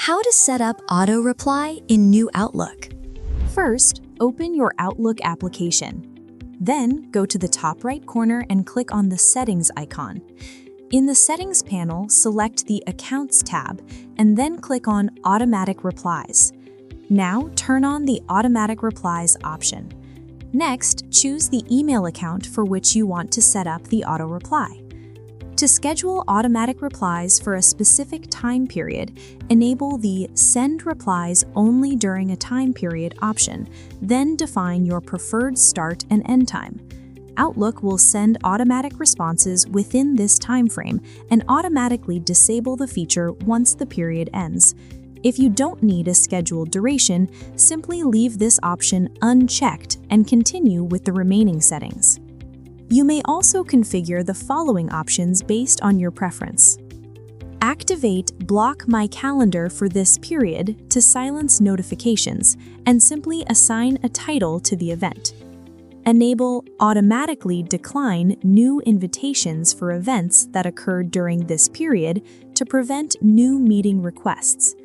How to set up auto reply in New Outlook. First, open your Outlook application. Then, go to the top right corner and click on the Settings icon. In the Settings panel, select the Accounts tab and then click on Automatic Replies. Now, turn on the Automatic Replies option. Next, choose the email account for which you want to set up the auto reply. To schedule automatic replies for a specific time period, enable the Send Replies Only During a Time Period option, then define your preferred start and end time. Outlook will send automatic responses within this time frame and automatically disable the feature once the period ends. If you don't need a scheduled duration, simply leave this option unchecked and continue with the remaining settings. You may also configure the following options based on your preference. Activate Block My Calendar for this period to silence notifications and simply assign a title to the event. Enable Automatically Decline New Invitations for events that occurred during this period to prevent new meeting requests.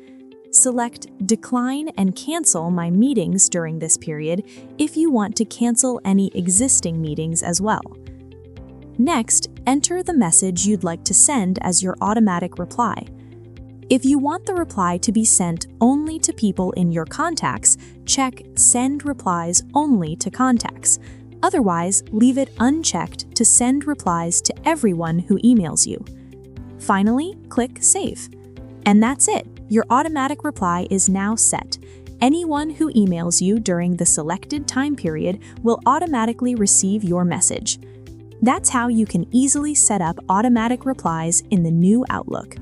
Select Decline and Cancel My Meetings during this period if you want to cancel any existing meetings as well. Next, enter the message you'd like to send as your automatic reply. If you want the reply to be sent only to people in your contacts, check Send Replies Only to Contacts. Otherwise, leave it unchecked to send replies to everyone who emails you. Finally, click Save. And that's it. Your automatic reply is now set. Anyone who emails you during the selected time period will automatically receive your message. That's how you can easily set up automatic replies in the new Outlook.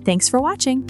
Thanks for watching.